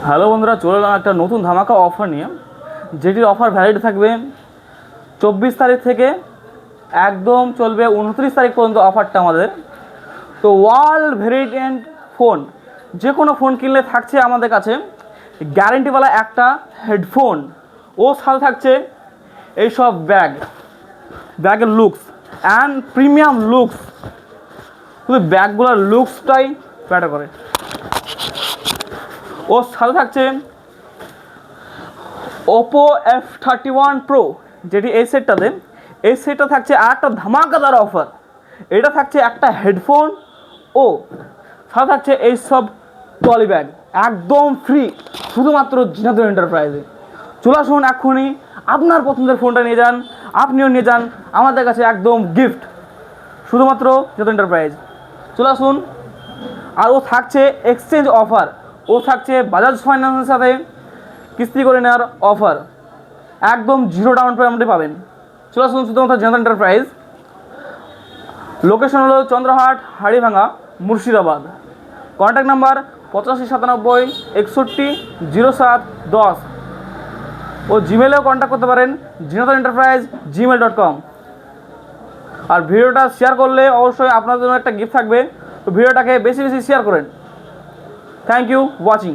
Hello বন্ধুরা, চলে এলাম একটা নতুন ধামাকা অফার নিয়ে, যেটির অফার ভ্যালিড থাকবে 24 তারিখ থেকে একদম চলবে 29 তারিখ পর্যন্ত অফারটা আমাদের। তো ওয়াল ভেরিয়েন্ট ফোন, যে কোনো ফোন কিনলে থাকছে আমাদের কাছে গ্যারেন্টিওয়ালা একটা হেডফোন, ও সাথে থাকছে এইসব ব্যাগের লুকস অ্যান্ড প্রিমিয়াম লুকস। শুধু ব্যাগগুলোর লুকসটাই ম্যাটার করে। ওর সাথে থাকছে ওপো F31 Pro, যেটি এই সেটটা থাকছে আর একটা ধামাকাদার অফার। এটা থাকছে একটা হেডফোন ও সাথে থাকছে এইসব ট্রলি ব্যাগ একদম ফ্রি, শুধুমাত্র জিনাদুল এন্টারপ্রাইজে। চলে আসুন এক্ষুনি, আপনার পছন্দের ফোনটা নিয়ে যান, আপনিও নিয়ে যান আমাদের কাছে একদম গিফট, শুধুমাত্র জিনাদুল এন্টারপ্রাইজ। চলে আসুন। আর ও থাকছে এক্সচেঞ্জ অফার, ও থাকছে বাজাজ ফাইন্যান্সের সাথে কিস্তি করে নেওয়ার অফার, একদম 0 ডাউন পেমেন্টে পাবেন। চলে আসুন শুধুমাত্র জিনাদুল এন্টারপ্রাইজ। লোকেশন হলো চন্দ্রহাট, হাড়িভাঙা, মুর্শিদাবাদ। Contact number 8597610710। ও জিমেলেও কন্ট্যাক্ট করতে পারেন, jinadul@gmail.com। আর ভিডিওটা শেয়ার করলে অবশ্যই আপনার জন্য একটা গিফট থাকবে, তো ভিডিওটাকে বেশি বেশি শেয়ার করেন। Thank you watching.